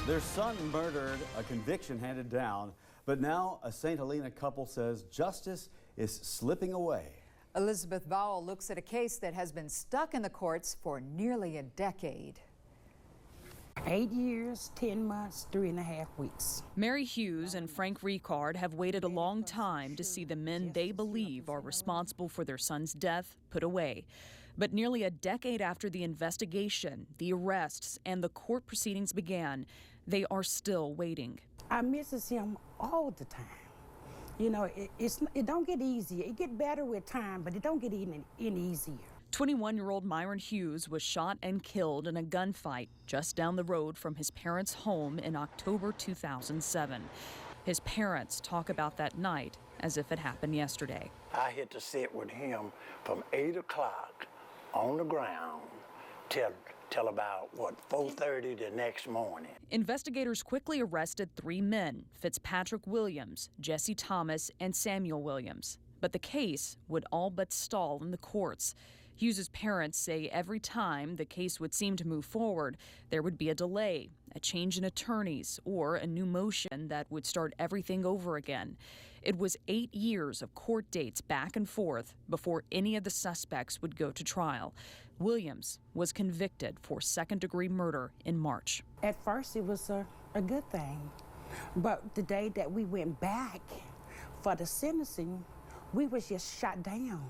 Their son murdered, a conviction handed down, but now a St. Helena couple says justice is slipping away. Elizabeth Vowell looks at a case that has been stuck in the courts for nearly a decade. 8 years, 10 months, 3.5 weeks. Mary Hughes and Frank Ricard have waited a long time to see the men they believe are responsible for their son's death put away. But nearly a decade after the investigation, the arrests, and the court proceedings began, they are still waiting. I misses him all the time. You know, it don't get easier. It get better with time, but it don't get any easier. 21-year-old Myron Hughes was shot and killed in a gunfight just down the road from his parents' home in October 2007. His parents talk about that night as if it happened yesterday. I had to sit with him from 8 o'clock on the ground till about, 4:30 the next morning. Investigators quickly arrested 3 men, Fitzpatrick Williams, Jesse Thomas, and Samuel Williams. But the case would all but stall in the courts. Hughes's parents say every time the case would seem to move forward, there would be a delay, a change in attorneys, or a new motion that would start everything over again. It was 8 years of court dates back and forth before any of the suspects would go to trial. Williams was convicted for second-degree murder in March. At first, it was a good thing. But the day that we went back for the sentencing, we was just shot down.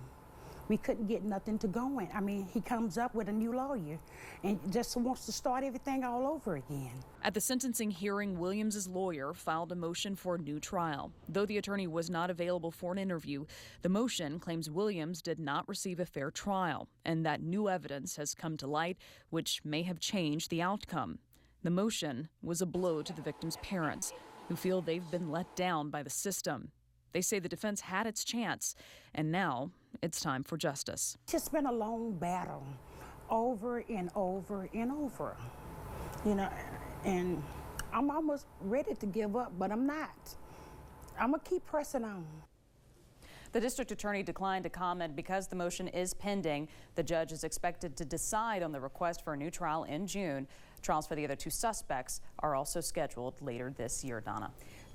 We couldn't get nothing to going. I mean, he comes up with a new lawyer and just wants to start everything all over again. At the sentencing hearing, Williams' lawyer filed a motion for a new trial. Though the attorney was not available for an interview, the motion claims Williams did not receive a fair trial and that new evidence has come to light which may have changed the outcome. The motion was a blow to the victim's parents, who feel they've been let down by the system. They say the defense had its chance, and now it's time for justice. It's just been a long battle, over and over and over, you know, and I'm almost ready to give up, but I'm not. I'm gonna keep pressing on. The district attorney declined to comment because the motion is pending. The judge is expected to decide on the request for a new trial in June. Trials for the other 2 suspects are also scheduled later this year, Donna.